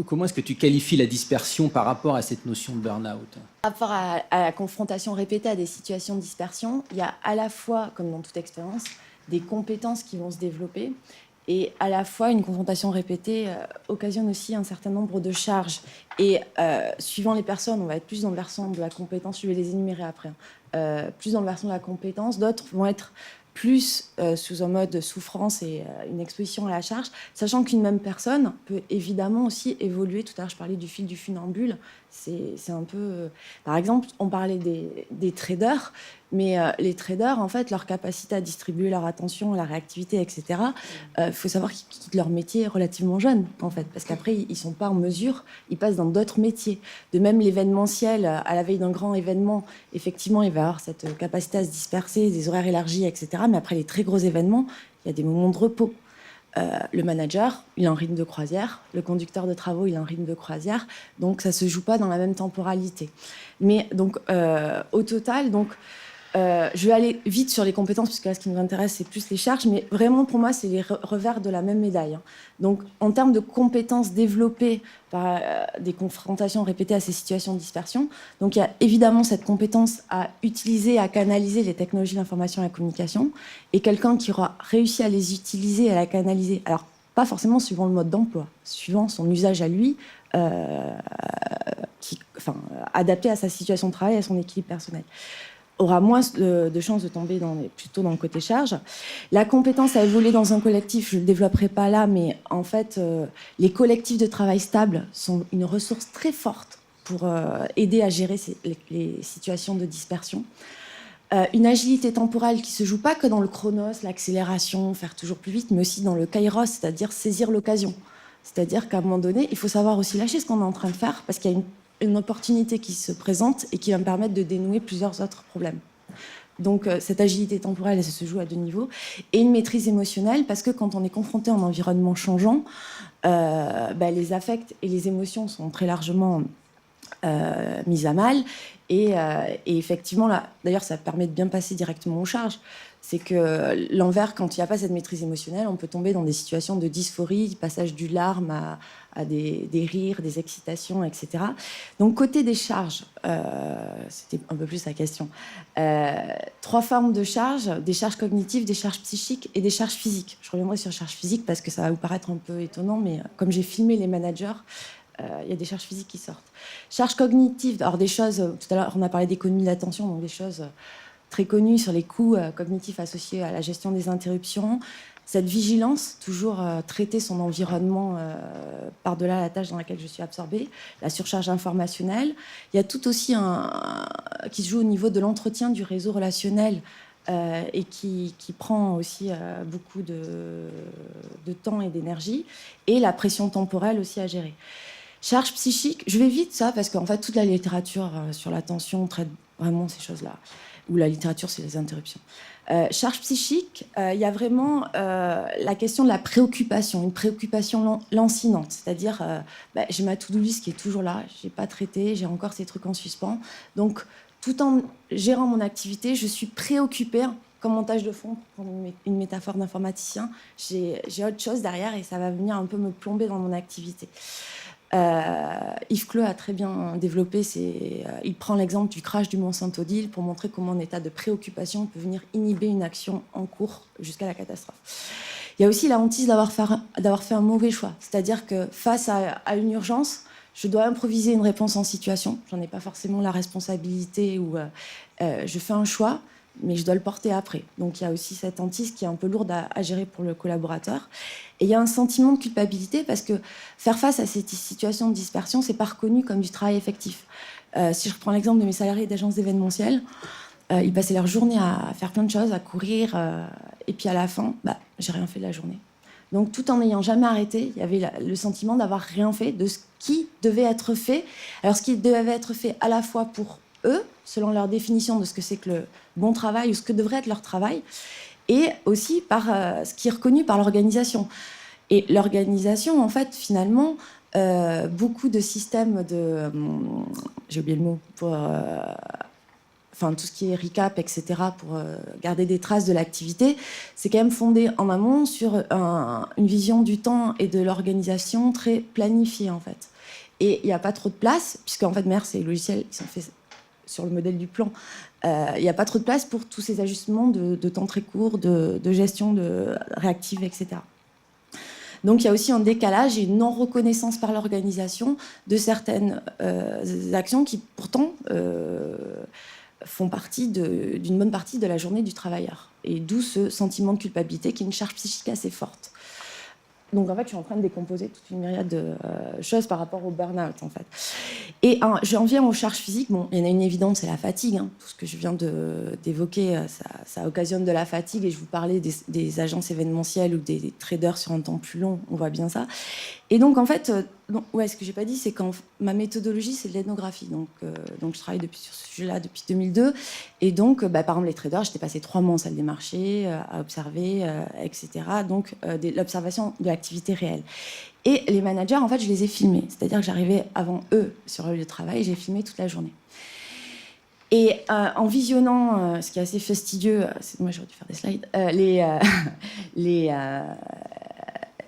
Comment est-ce que tu qualifies la dispersion par rapport à cette notion de burn-out? Par rapport à la confrontation répétée à des situations de dispersion, il y a à la fois, comme dans toute expérience, des compétences qui vont se développer et à la fois une confrontation répétée occasionne aussi un certain nombre de charges. Et suivant les personnes, on va être plus dans le versant de la compétence, je vais les énumérer après, plus dans le versant de la compétence, d'autres vont être plus sous un mode souffrance et une exposition à la charge, sachant qu'une même personne peut évidemment aussi évoluer. Tout à l'heure, je parlais du fil du funambule. C'est un peu... par exemple, on parlait des traders, mais les traders, en fait, leur capacité à distribuer leur attention, la réactivité, etc., faut savoir qu'ils quittent leur métier relativement jeune, en fait, parce qu'après, ils ne sont pas en mesure, ils passent dans d'autres métiers. De même, l'événementiel, à la veille d'un grand événement, effectivement, il va avoir cette capacité à se disperser, des horaires élargis, etc., mais après les très gros événements, il y a des moments de repos. Le manager, il est en rythme de croisière. Le conducteur de travaux, il est en rythme de croisière. Donc, ça ne se joue pas dans la même temporalité. Mais donc, au total, donc, je vais aller vite sur les compétences, parce que là, ce qui nous intéresse, c'est plus les charges. Mais vraiment, pour moi, c'est les revers de la même médaille. Donc, en termes de compétences développées par des confrontations répétées à ces situations de dispersion, donc il y a évidemment cette compétence à utiliser, à canaliser les technologies de l'information et de la communication, et quelqu'un qui aura réussi à les utiliser, à la canaliser. Alors, pas forcément suivant le mode d'emploi, suivant son usage à lui, adapté à sa situation de travail, à son équilibre personnel, aura moins de chances de tomber plutôt dans le côté charge. La compétence à évoluer dans un collectif, je ne le développerai pas là, mais en fait, les collectifs de travail stables sont une ressource très forte pour aider à gérer les situations de dispersion. Une agilité temporelle qui ne se joue pas que dans le chronos, l'accélération, faire toujours plus vite, mais aussi dans le kairos, c'est-à-dire saisir l'occasion. C'est-à-dire qu'à un moment donné, il faut savoir aussi lâcher ce qu'on est en train de faire, parce qu'il y a une opportunité qui se présente et qui va me permettre de dénouer plusieurs autres problèmes. Donc cette agilité temporelle, elle se joue à deux niveaux. Et une maîtrise émotionnelle, parce que quand on est confronté à un environnement changeant, les affects et les émotions sont très largement mises à mal. Et effectivement, là, d'ailleurs, ça permet de bien passer directement aux charges. C'est que l'envers, quand il n'y a pas cette maîtrise émotionnelle, on peut tomber dans des situations de dysphorie, du passage du larme à des rires, des excitations, etc. Donc, côté des charges, c'était un peu plus la question. 3 formes de charges, des charges cognitives, des charges psychiques et des charges physiques. Je reviendrai sur les charges physiques parce que ça va vous paraître un peu étonnant, mais comme j'ai filmé les managers, il y a des charges physiques qui sortent. Charges cognitives, alors des choses, tout à l'heure on a parlé d'économie d'attention, donc des choses très connues sur les coûts cognitifs associés à la gestion des interruptions. Cette vigilance, toujours traiter son environnement par-delà la tâche dans laquelle je suis absorbée, la surcharge informationnelle. Il y a tout aussi qui se joue au niveau de l'entretien du réseau relationnel et qui prend aussi beaucoup de temps et d'énergie, et la pression temporelle aussi à gérer. Charge psychique, je vais vite ça, parce qu'en fait, toute la littérature sur l'attention traite vraiment ces choses-là, ou la littérature, c'est les interruptions. Charge psychique, il y a vraiment la question de la préoccupation, une préoccupation lancinante, c'est-à-dire, j'ai ma to-do list qui est toujours là, je n'ai pas traité, j'ai encore ces trucs en suspens, donc tout en gérant mon activité, je suis préoccupée, comme en tâche de fond, pour une métaphore d'informaticien, j'ai autre chose derrière et ça va venir un peu me plomber dans mon activité. Yves Cleux a très bien développé, il prend l'exemple du crash du Mont Saint-Odile pour montrer comment un état de préoccupation peut venir inhiber une action en cours jusqu'à la catastrophe. Il y a aussi la hantise d'avoir fait un mauvais choix, c'est-à-dire que face à une urgence, je dois improviser une réponse en situation, j'en ai pas forcément la responsabilité, ou je fais un choix, mais je dois le porter après. Donc il y a aussi cette hantise qui est un peu lourde à gérer pour le collaborateur. Et il y a un sentiment de culpabilité parce que faire face à cette situation de dispersion, c'est pas reconnu comme du travail effectif. Si je reprends l'exemple de mes salariés d'agence d'événementiel, ils passaient leur journée à faire plein de choses, à courir, et puis à la fin, j'ai rien fait de la journée. Donc tout en n'ayant jamais arrêté, il y avait le sentiment d'avoir rien fait de ce qui devait être fait. Alors ce qui devait être fait à la fois pour eux, selon leur définition de ce que c'est que le bon travail ou ce que devrait être leur travail, et aussi par ce qui est reconnu par l'organisation. Et l'organisation, en fait, finalement, beaucoup de systèmes de... j'ai oublié le mot, pour enfin tout ce qui est recap, etc., pour garder des traces de l'activité, c'est quand même fondé en amont sur une vision du temps et de l'organisation très planifiée, en fait. Et il n'y a pas trop de place, puisqu'en fait, MER, c'est les logiciels qui sont faits sur le modèle du plan. Il n'y a pas trop de place pour tous ces ajustements de temps très courts, de gestion réactive, etc. Donc il y a aussi un décalage et une non-reconnaissance par l'organisation de certaines actions qui pourtant font partie d'une bonne partie de la journée du travailleur. Et d'où ce sentiment de culpabilité qui est une charge psychique assez forte. Donc en fait, je suis en train de décomposer toute une myriade de choses par rapport au burn-out, en fait. Et j'en viens aux charges physiques. Bon, il y en a une évidente, c'est la fatigue. Hein. Tout ce que je viens d'évoquer, ça occasionne de la fatigue. Et je vous parlais des agences événementielles ou des traders sur un temps plus long. On voit bien ça. Et donc, en fait, ce que j'ai pas dit, c'est que ma méthodologie, c'est de l'ethnographie. Donc, je travaille sur ce sujet-là depuis 2002. Et donc, par exemple, les traders, j'étais passé 3 mois en salle des marchés à observer, etc. Donc, l'observation de l'activité réelle. Et les managers, en fait, je les ai filmés. C'est-à-dire que j'arrivais avant eux sur le lieu de travail et j'ai filmé toute la journée. Et en visionnant, ce qui est assez fastidieux, moi j'aurais dû faire des slides,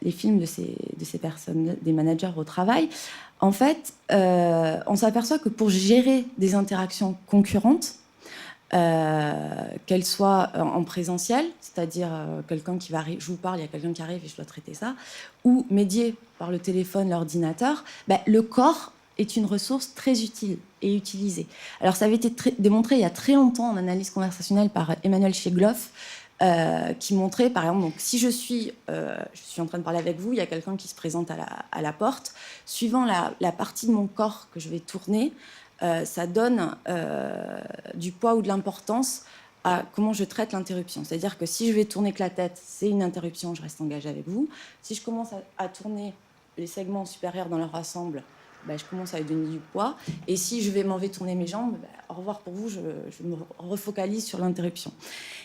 les films de ces personnes, des managers au travail, en fait, on s'aperçoit que pour gérer des interactions concurrentes, qu'elles soient en présentiel, c'est-à-dire quelqu'un qui va arriver, je vous parle, il y a quelqu'un qui arrive et je dois traiter ça, ou médié par le téléphone, l'ordinateur, le corps est une ressource très utile et utilisée. Alors ça avait été démontré il y a très longtemps en analyse conversationnelle par Emmanuel Chegloff, qui montrait, par exemple, donc, si je suis en train de parler avec vous, il y a quelqu'un qui se présente à la porte, suivant la partie de mon corps que je vais tourner, ça donne du poids ou de l'importance à comment je traite l'interruption. C'est-à-dire que si je vais tourner que la tête, c'est une interruption, je reste engagée avec vous. Si je commence à tourner les segments supérieurs dans leur ensemble, je commence à lui donner du poids. Et si je m'en vais tourner mes jambes, au revoir pour vous, je me refocalise sur l'interruption.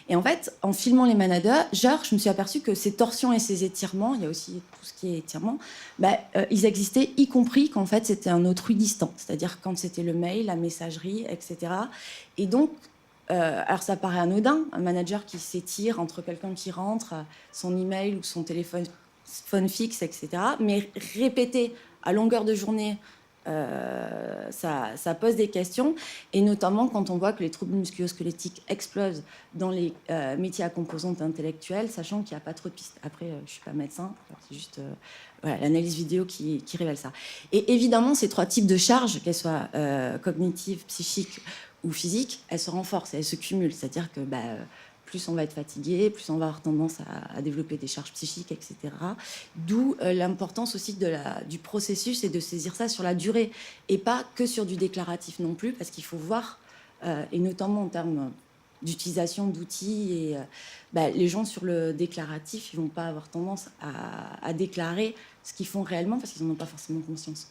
Et en fait, en filmant les managers, je me suis aperçue que ces torsions et ces étirements, il y a aussi tout ce qui est étirement, ils existaient, y compris quand en fait, c'était un autrui distant. C'est-à-dire quand c'était le mail, la messagerie, etc. Et donc, alors ça paraît anodin, un manager qui s'étire entre quelqu'un qui rentre, son email ou son téléphone fixe, etc. Mais répéter à longueur de journée, ça pose des questions, et notamment quand on voit que les troubles musculo-squelettiques explosent dans les métiers à composante intellectuelle, sachant qu'il n'y a pas trop de pistes. Après, je ne suis pas médecin, c'est juste l'analyse vidéo qui révèle ça. Et évidemment, ces 3 types de charges, qu'elles soient cognitives, psychiques ou physiques, elles se renforcent, elles se cumulent. C'est-à-dire que plus on va être fatigué, plus on va avoir tendance à développer des charges psychiques, etc. D'où l'importance aussi du processus et de saisir ça sur la durée, et pas que sur du déclaratif non plus, parce qu'il faut voir, et notamment en termes d'utilisation d'outils, et les gens sur le déclaratif, ils vont pas avoir tendance à déclarer ce qu'ils font réellement, parce qu'ils n'en ont pas forcément conscience